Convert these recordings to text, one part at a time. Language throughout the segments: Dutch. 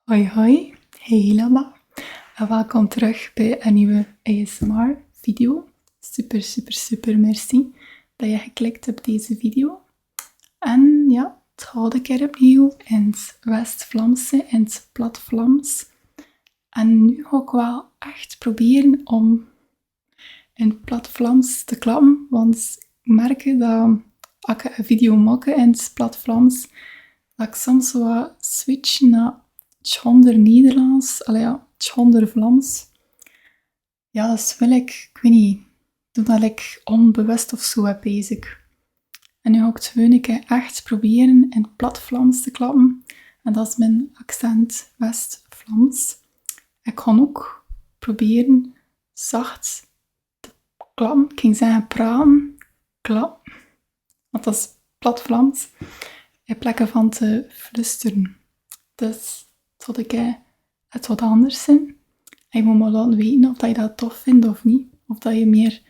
Hoi hoi, hey Hilaba en welkom terug bij een nieuwe ASMR video. Super merci dat je geklikt hebt op deze video. En ja, het gaat een keer opnieuw in het West-Vlaamse, in het Plat-Vlaams. En nu ga ik wel echt proberen om in het Plat-Vlaams te klappen, want ik merk dat als ik een video maak in het Plat-Vlaams, dat ik soms wat switch naar Tjonder Nederlands, Tjonder Vlaams. Ja, dat is wel ik weet niet, doe dat onbewust of zo bezig. En nu ga ik het gewoon een keer echt proberen in het plat Vlaams te klappen. En dat is mijn accent West-Vlaams. Ik ga ook proberen zacht te klappen. Ik ging zeggen praten, klap. Want dat is plat Vlaams. In plekken van te flusteren. Dus tot ik het wat anders zijn. En je moet me laten weten of je dat tof vindt of niet. Of dat je meer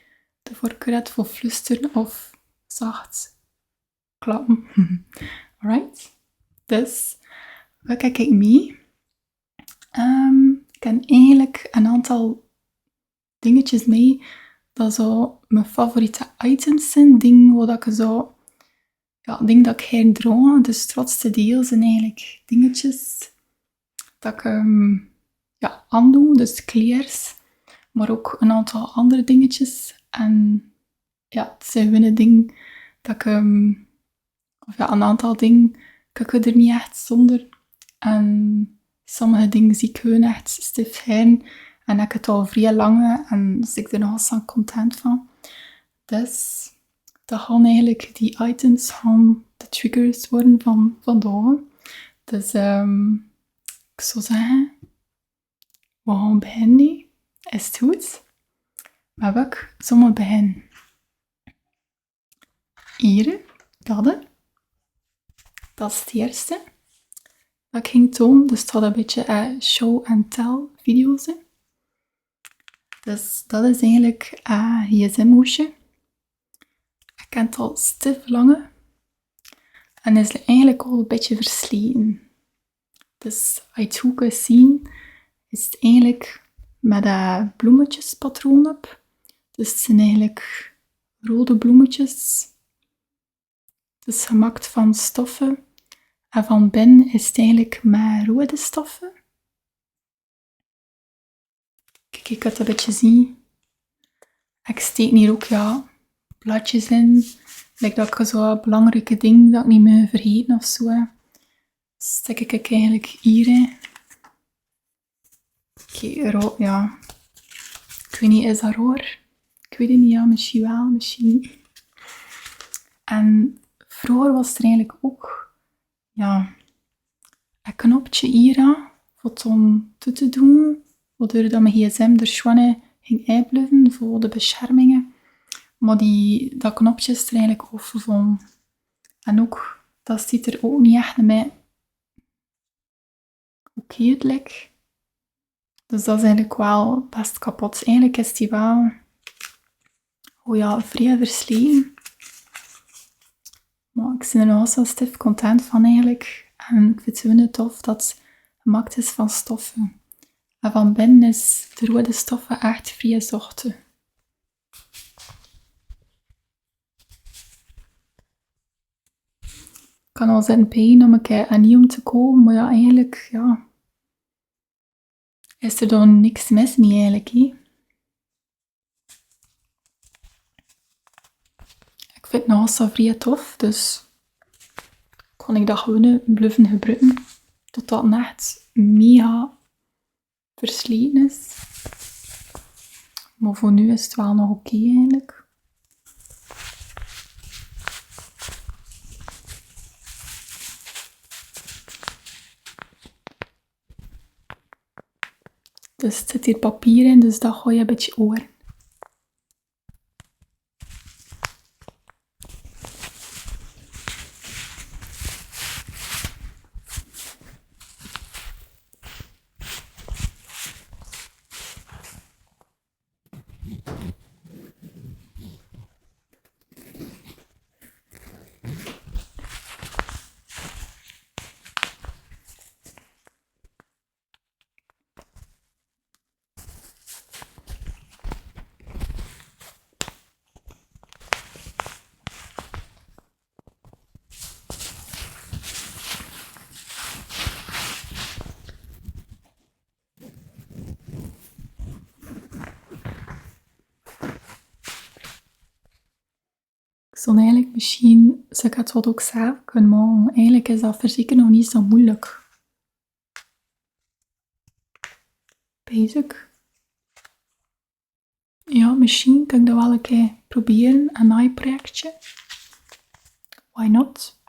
de voorkeur hebt voor flusteren of zacht klappen. Alright. Dus, wat kijk ik mee? Ik heb eigenlijk een aantal dingetjes mee dat zo mijn favoriete items zijn. Dingen wat ik zo... Ja, dingen dat ik geen droom. Dus het grootste deel zijn eigenlijk dingetjes dat ik aandoe, dus kleers, maar ook een aantal andere dingetjes. En ja, het zijn gewoon dingen dat ik, een aantal dingen kan ik er niet echt zonder. En sommige dingen zie ik gewoon echt stif heen. En heb ik het al vrij lang en dus ik er nogal zo content van. Dus dat gaan eigenlijk die items van de triggers worden van vandaag. Dus ik zou zeggen, we gaan beginnen. Is het goed? Maar welk zullen we beginnen? Hier, dat is het eerste dat ik ging tonen. Dus het gaat een beetje show and tell video's zijn. Dus dat is eigenlijk een gsm-hoesje. Ik ken het al stif lange. En is eigenlijk al een beetje versleten. Dus als je het goed kunt zien, is het eigenlijk met een bloemetjespatroon op. Dus het zijn eigenlijk rode bloemetjes. Het is gemaakt van stoffen. En van binnen is het eigenlijk met rode stoffen. Kijk, je kunt het een beetje zien. Ik steek hier ook bladjes in. Like dat ik zo'n belangrijke ding dat ik niet meer vergeten of zo. Stek ik eigenlijk hierin. Oké, ja. Ik weet niet, is dat roer? Ik weet het niet, ja, misschien wel, misschien niet. En vroeger was er eigenlijk ook een knopje hier voor het om toe te doen, waardoor dat mijn gsm er gewoon ging uitblijven voor de beschermingen. Maar dat knopje is er eigenlijk afgevallen. En ook, dat ziet er ook niet echt naar mij oké uit lijkt. Dus dat is eigenlijk wel best kapot. Eigenlijk is die wel vrij versleten. Maar ik ben er nog zo stif content van eigenlijk. En ik vind het wel tof dat het gemaakt is van stoffen. En van binnen is de rode stoffen echt vrij zachte. Ik kan al zitten pijn om een keer niet om te komen. Maar ja, eigenlijk is er dan niks mis mee eigenlijk. Ik vind het nog zo vrij tof. Dus kon ik dat gewoon blijven gebruiken. Totdat het echt mega versleten is. Maar voor nu is het wel nog oké eigenlijk. Dus het zit hier papier in, dus dat ga je een beetje over. Ik zou eigenlijk misschien, zou ik het wat ook zelf kunnen maken. Eigenlijk is dat voor zeker nog niet zo moeilijk. Basic. Ja, misschien kan ik dat wel een keer proberen, een naaiprojectje. Why not?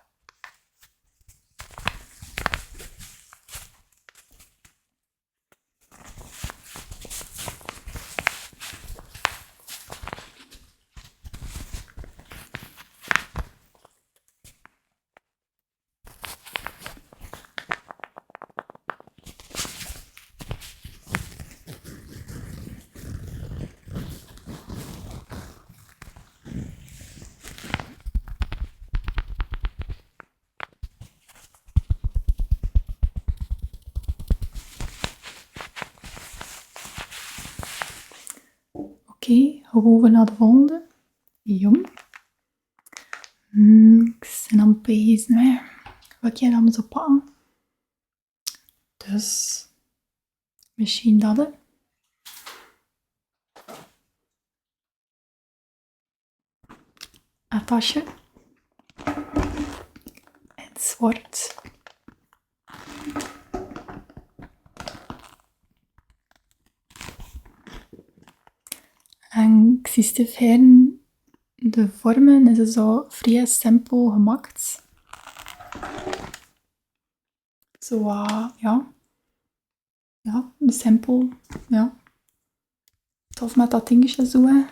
Oké, gaan we over naar de volgende. Jong. Ik ben aan het bezig. Wat kan je dan zo pakken? Dus, misschien dat. Een tasje. In zwart. En ik zie Stefan, de vormen is zo vrij simpel gemaakt. Zo, ja. Ja, simpel. Ja. Tof met dat dingetje zo, hè.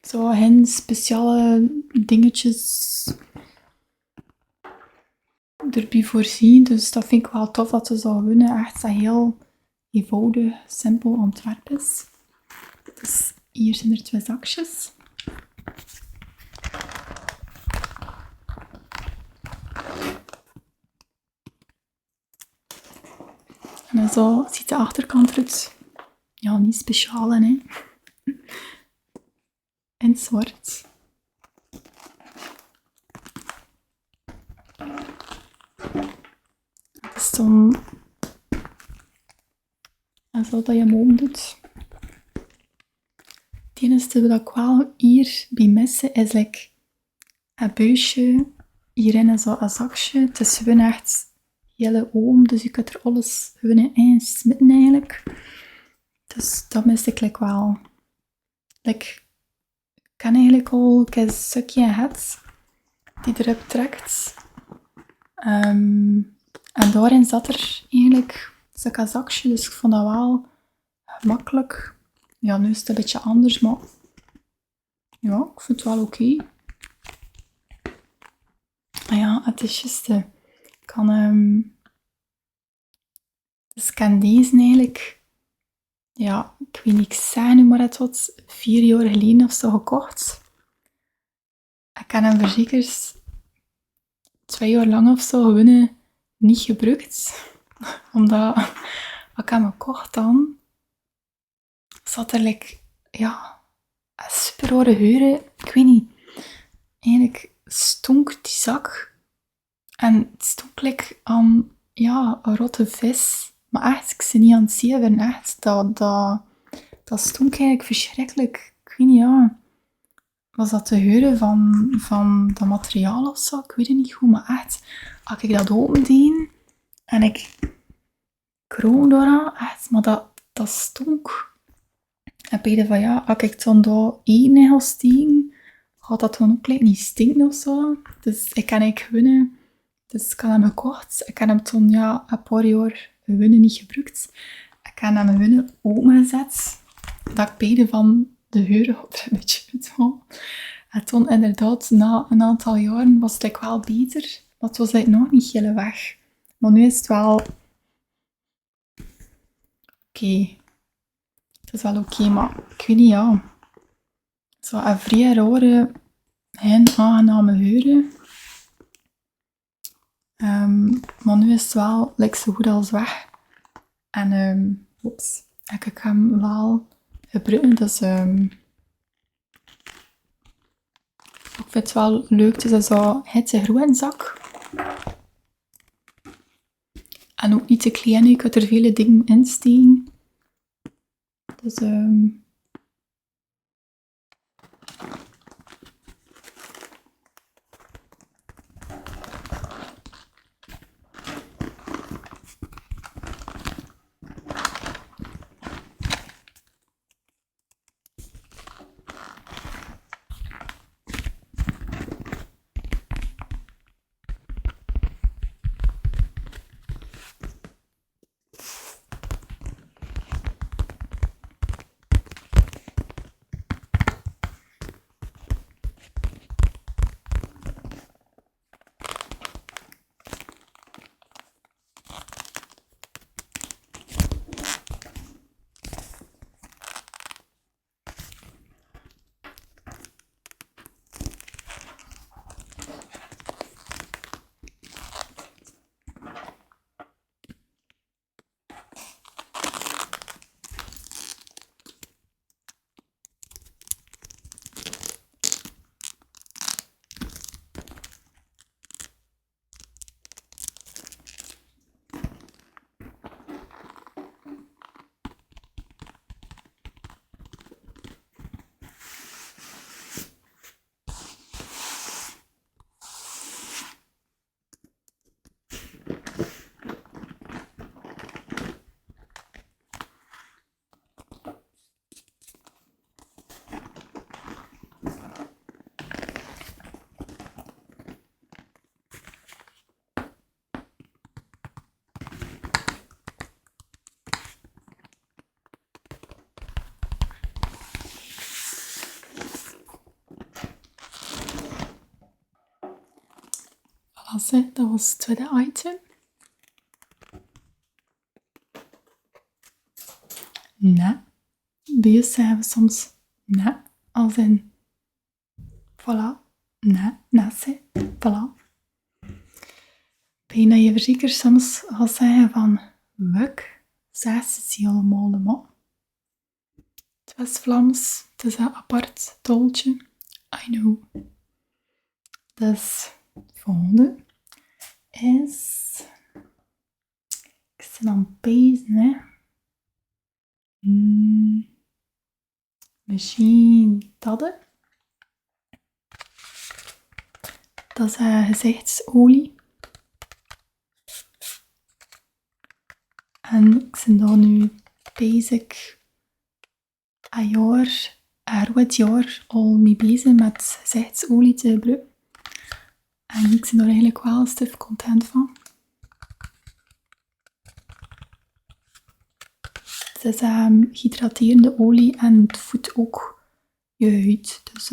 Zo geen speciale dingetjes erbij voorzien. Dus dat vind ik wel tof dat ze zo winnen. Echt zo heel eenvoudig, simpel ontwerp is. Dus hier zijn er 2 zakjes. En zo ziet de achterkant eruit. Ja, niet speciaal, hè. In zwart. Het is dan... En zo dat je hem open doet. Het enige wat ik wel hier bij missen is like een buisje. Hierin is zo een zakje. Het is gewoon echt hele open, dus je kunt er alles gewoon in smitten eigenlijk. Dus dat mis ik like wel. Ik ken eigenlijk al een stukje het die erop trekt. En daarin zat er eigenlijk zo'n zakje, dus ik vond dat wel gemakkelijk. Ja, nu is het een beetje anders, maar ja, ik vind het wel oké. Maar ja, het is juist, ik kan deze eigenlijk, ja, ik weet niet, ik zeg nu maar het wat 4 jaar geleden of zo gekocht. Ik heb hem verzekerd 2 jaar lang of zo gewoon niet gebruikt. Omdat, ik heb hem gekocht dan, zat er ja, een super rare geuren. Ik weet niet, eigenlijk stonk die zak. En het stonk aan, ja, een rotte vis. Maar echt, ik ben niet aan het zeven, echt. Dat stonk eigenlijk verschrikkelijk. Ik weet niet, ja. Was dat de geuren van dat materiaal of zo? Ik weet het niet goed, maar echt, als ik dat opendeed en ik kroon daaraan, echt, maar dat stonk. En ik dacht van ja, als ik dan daar eten in ga steken, gaat dat dan ook niet stinken of zo. Dus ik kan eigenlijk gewoon, dus ik had hem gekocht. Ik heb hem toen ja, een paar jaar gewoon niet gebruikt. Ik heb hem gewoon opengezet. Dat ik beide van de geuren er een beetje uit. En toen inderdaad, na een aantal jaren was het wel beter. Maar het was eigenlijk nog niet heel weg. Maar nu is het wel oké. Het is wel oké, maar ik weet niet, ja. Zo een vrij rare, geen aangename geuren. Maar nu is het wel zo goed als weg. En ik heb hem wel gebruiken, dus ik vind het wel leuk. Het is zo hittegroen zak. En ook niet te klein, je kunt er vele dingen in steken. Dus Voilà, dat was het tweede item. Nee. Bij ons zeggen we soms nee, als in voilà, nee, nee, voilà. Bijna je verzekerd soms gaat zeggen van wuk, zegt ze allemaal. Het West-Vlaams, het is een apart toltje. I know. Dus het volgende is... Ik zit aan het pezen, hè. Misschien dat. Dat is gezichtsolie. En ik ben daar nu bezig een jaar al mee bezig met gezichtsolie te gebruiken. En ik ben er eigenlijk wel stuf content van. Het is hydraterende olie en het voedt ook je huid. Dus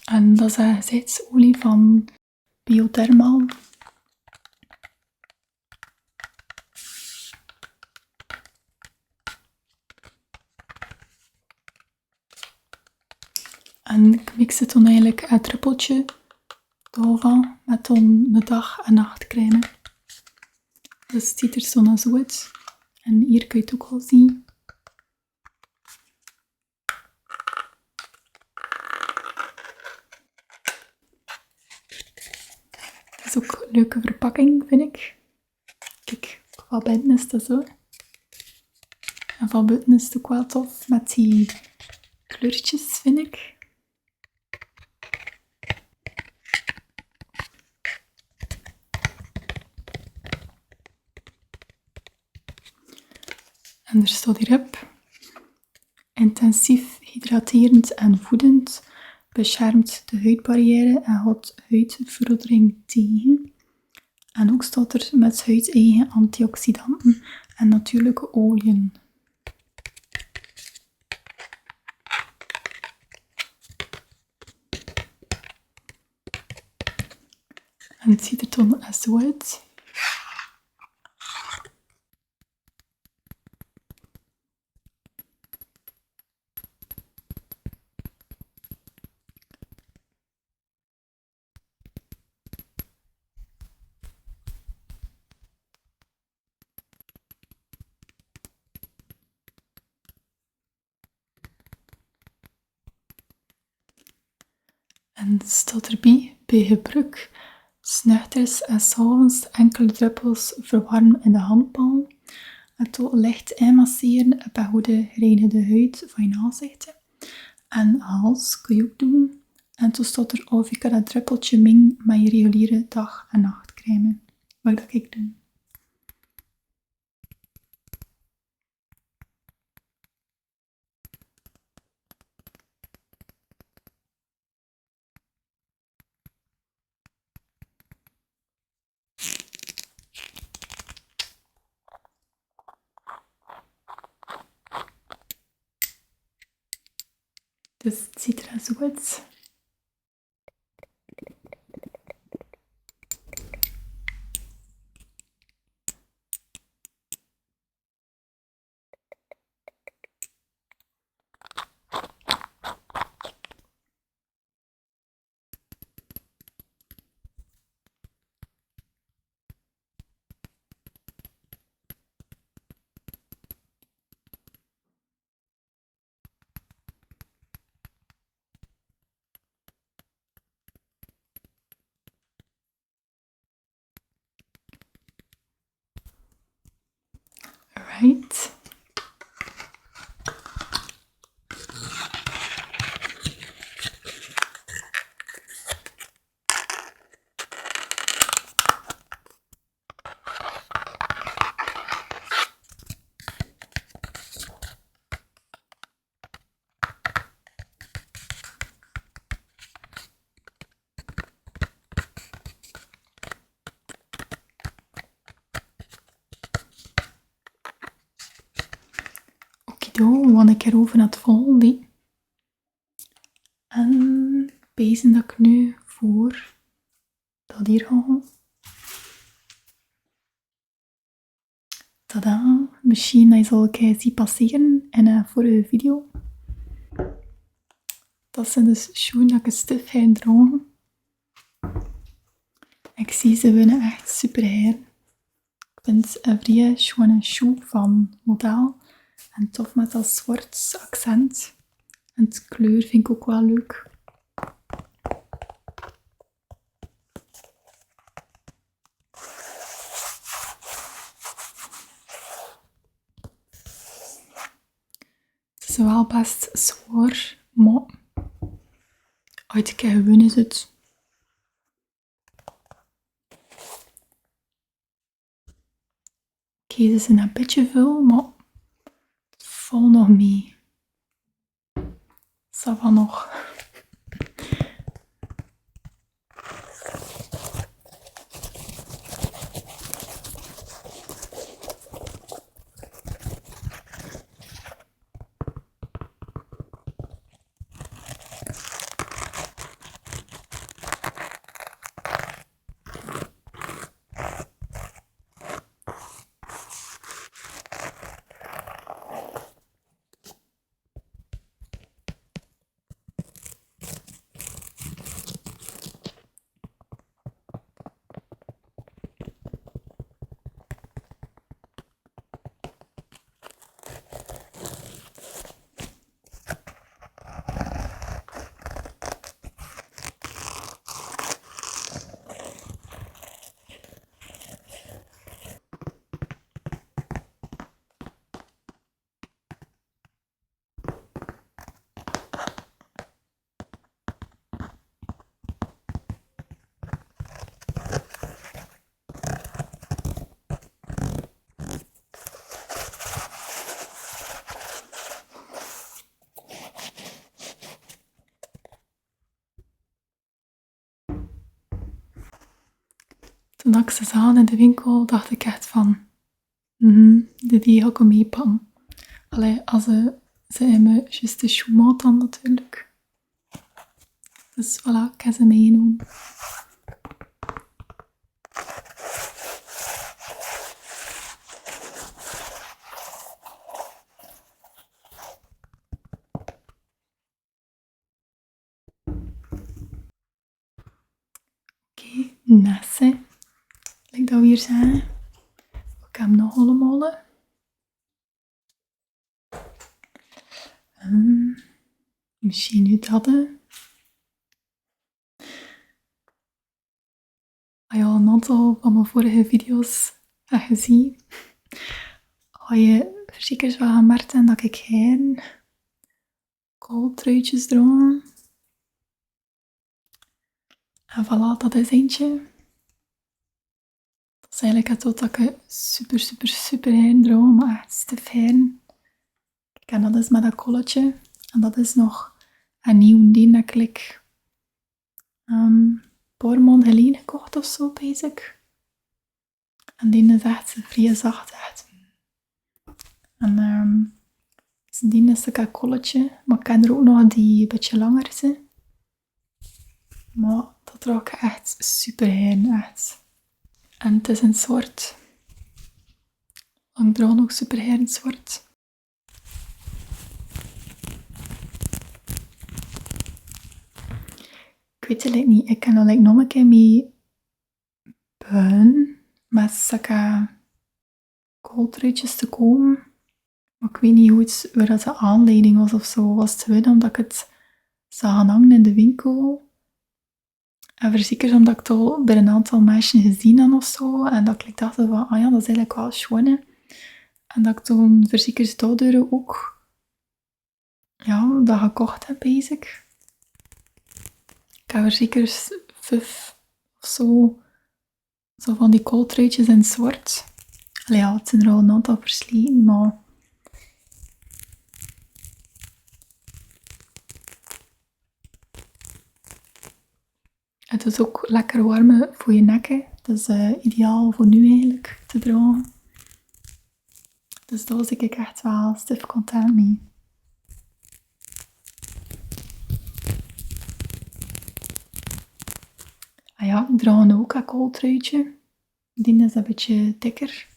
en dat is gezichtsolie van Biothermal. En ik mix het dan eigenlijk een druppeltje daarvan met dan mijn dag- en nachtcrème. Dus het ziet er zo uit. En hier kun je het ook al zien. Het is ook een leuke verpakking, vind ik. Kijk, van binnen is dat zo. En van buiten is het ook wel tof met die kleurtjes, vind ik. En er staat hierop: intensief hydraterend en voedend, beschermt de huidbarrière en houdt huidveroudering tegen. En ook staat er met huideigen antioxidanten en natuurlijke oliën. En het ziet er dan zo uit. En het staat erbij, bij gebruik, 's nachts en 's avonds enkele druppels verwarmen in de handpalm. En toch licht inmasseren op een goede gereinigde huid van je aanzichten. En hals kun je ook doen. En toen staat er of je kan dat druppeltje mengen met je reguliere dag- en nachtcrème. Wat dat ik doe. Dus het ziet er zo uit. Right. Okido, we gaan een keer over naar het volgende. En pezen dat ik nu voor dat hier ga. Tada, misschien dat je al zien passeren in een vorige video. Dat zijn dus schoenen dat ik een stuk ga dragen. Ik zie ze winnen echt super her. Ik vind een vrije schone schoen van model. En tof met dat zwart accent. En de kleur vind ik ook wel leuk. Het is wel best zwaar, maar uit een keer gewoon is het. Oké, ze zijn een beetje veel, maar het valt nog mee. Ça va nog. Toen ik ze zag in de winkel, dacht ik echt van... die ga ik meepakken. Allee, als ze in mijn juiste schoenmaat dan natuurlijk. Dus voilà, ik heb ze meegenomen. Oké, Nesse. Like dat we hier zijn. Ik heb hem nog allemaal. Misschien nu dat. Als je al een aantal van mijn vorige video's hebt gezien, ga je verzekerd wel gemerkt hebben dat ik geen kooltruitjes draag. En voilà, dat is eentje. Dat is eigenlijk het wat ik super heen draag, maar echt te fijn. Kijk, en dat is met dat colletje. En dat is nog een nieuw ding dat ik een paar maanden geleden gekocht of zo, basic. En die is echt vrij zacht, echt. En die is een colletje, maar ik heb er ook nog die een beetje langer zijn. Maar dat draag ik echt super heen, echt. En het is in zwart. Ik draag ook super heen in zwart. Ik weet het niet. Ik kan nog een keer mee buien met zulke kooltruitjes te komen. Maar ik weet niet goed waar dat de aanleiding was of zo. Was het wel omdat ik het zag hangen in de winkel? En verzekerd omdat ik het al bij een aantal meisjes gezien had of zo. En dat ik dacht van, ah ja, dat is eigenlijk wel schoon. En dat ik toen verzekerd daardoor ook ja, dat gekocht heb, basic. Ik heb verzekerd 5 of zo van die kooltruitjes in zwart. Allee, ja, het zijn er al een aantal versleten, maar... Het is ook lekker warm voor je nekken. Dat is ideaal voor nu eigenlijk te dragen. Dus daar was ik echt wel stif content mee. Ah ja, ik draag een ook een kooltruitje. Die is een beetje dikker.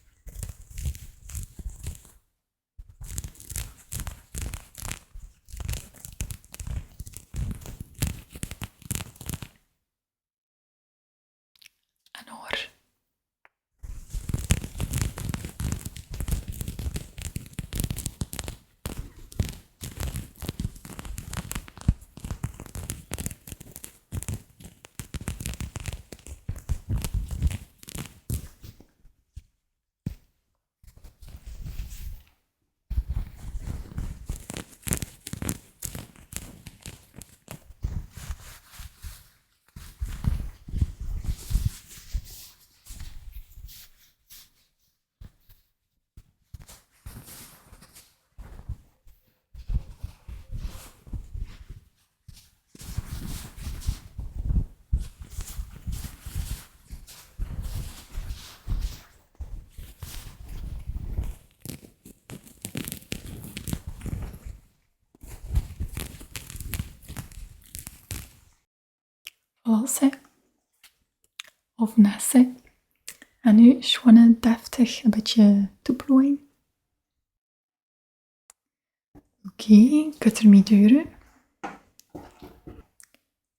En hoor. Voilà, of nassen. En nu gewoon deftig een beetje toeplooien. Oké, ik kan ermee deuren.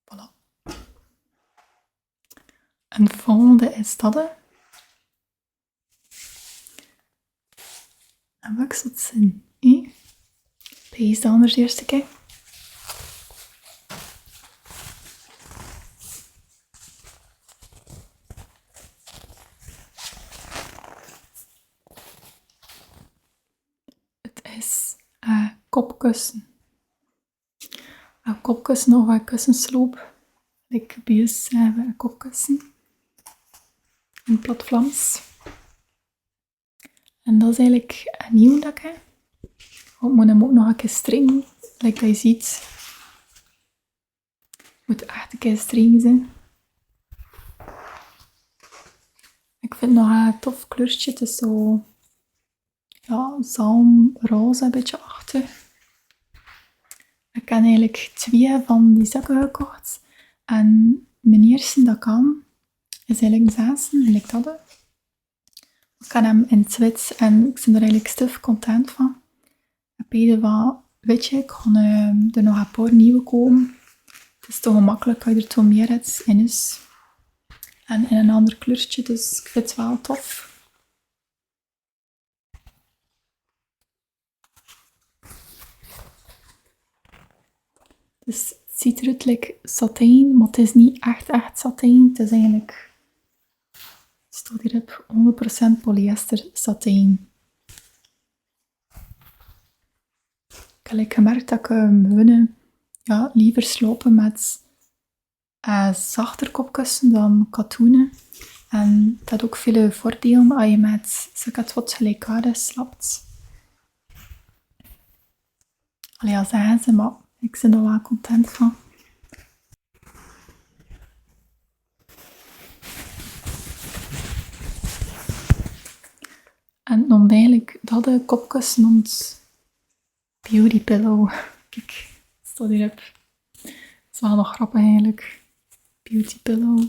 Voilà. En het volgende is dat. En wat zal het zijn? Pees dan anders de eerste keer. Het is kopkussen. Een kopkussen of een kussensloop. Like bij ons hebben we een kopkussen. In plat Vlaams. En dat is eigenlijk een nieuw dak. Ik moet hem ook nog een keer stringen. Like dat je ziet. Moet echt een keer stringen zijn. Ik vind nog een tof kleurtje. Het is zo... Ja, zalmroze een beetje achter. Ik heb eigenlijk 2 van die zakken gekocht. En mijn eerste dat kan, is eigenlijk deze, like dat. Ik heb hem in het wit en ik ben er eigenlijk stuf content van. Ik heb van, weet je, ik ga er nog een paar nieuwe komen. Het is toch gemakkelijk dat je er toch meer hebt in is. En in een ander kleurtje, dus ik vind het wel tof. Dus het ziet eruit like satijn, maar het is niet echt satijn. Het is eigenlijk, het staat hier op 100% polyester satijn. Ik heb gemerkt dat ik gewoon liever slopen met zachter kopkussen dan katoenen. En dat heeft ook veel voordelen als je met het wat gelijkaardig slapt. Allee, ja, zeggen ze, maar ik ben er wel content van. En noemt eigenlijk dat de kopkussen noemt Beauty Pillow. Kijk, het staat hierop. Dat is wel nog grappig eigenlijk. Beauty Pillow.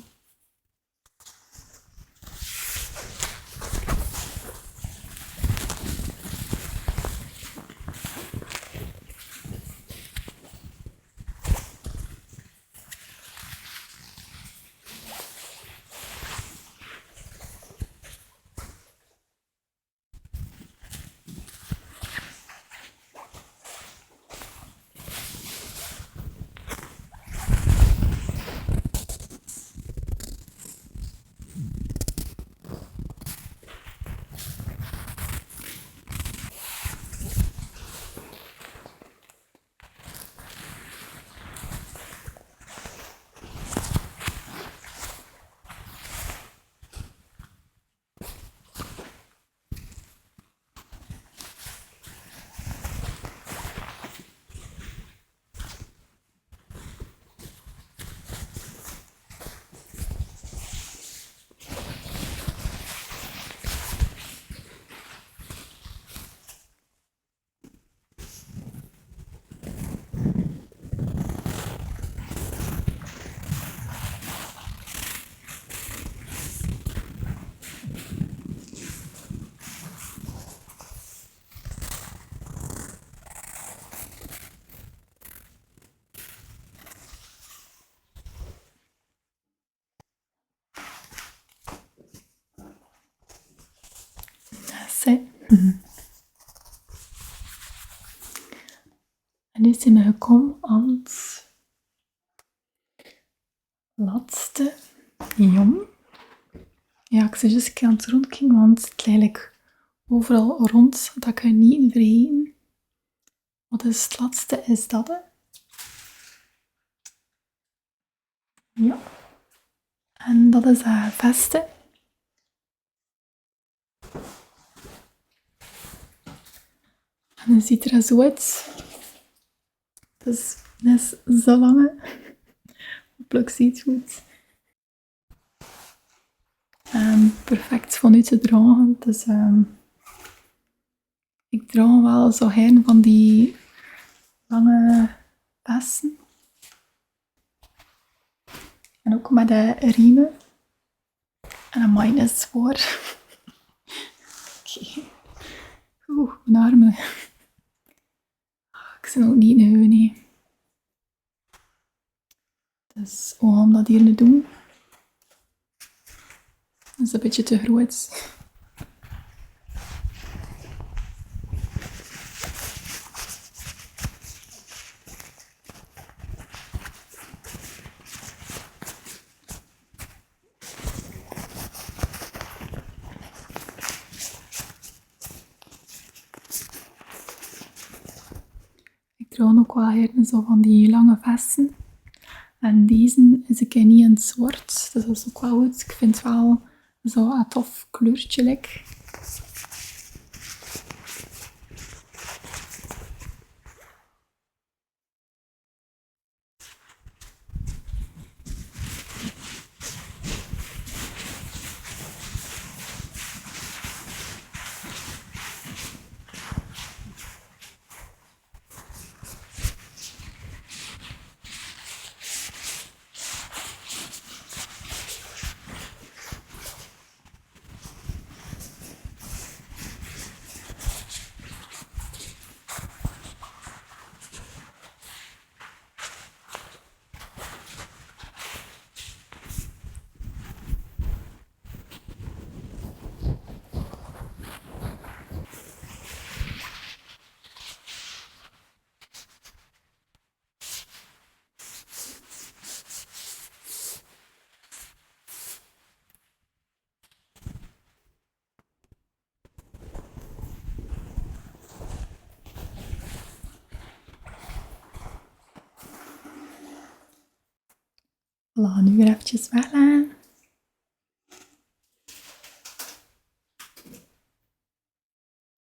hè. En nu zijn we gekomen aan het laatste. Jong. Ja, ik ben juist aan het rondkijken, want het is eigenlijk overal rond dat ik het niet vergeten. Wat is het laatste? Is dat hè? Ja. En dat is een veste. En het ziet er zo uit. Het is net zo lange. Hopelijk ziet het goed. Perfect van u te dragen. Dus ik draag wel zo heen van die lange vesten. En ook met de riemen. En een mine is zwaar. Oké. Oeh, mijn armen. Ik ben ook niet een nee. Dus hoe gaan we dat hier nu doen? Dat is een beetje te groot. Ik draag ook wel gerne zo van die lange vesten. En deze is een keer niet in het zwart. Dus dat is ook wel goed. Ik vind het wel zo een tof kleurtje. Like. Voilà, nu weer eventjes wegleggen.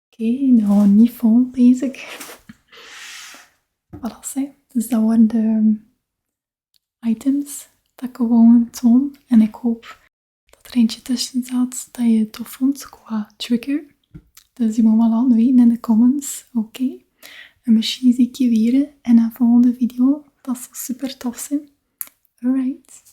Oké, nou niet vol bezig. Voilà, dus dat waren de items dat ik gewoon toon. En ik hoop dat er eentje tussen zat dat je het tof vond qua trigger. Dus je moet me laten weten in de comments. Oké. En misschien zie ik je weer in een volgende video. Dat zou super tof zijn. Alright.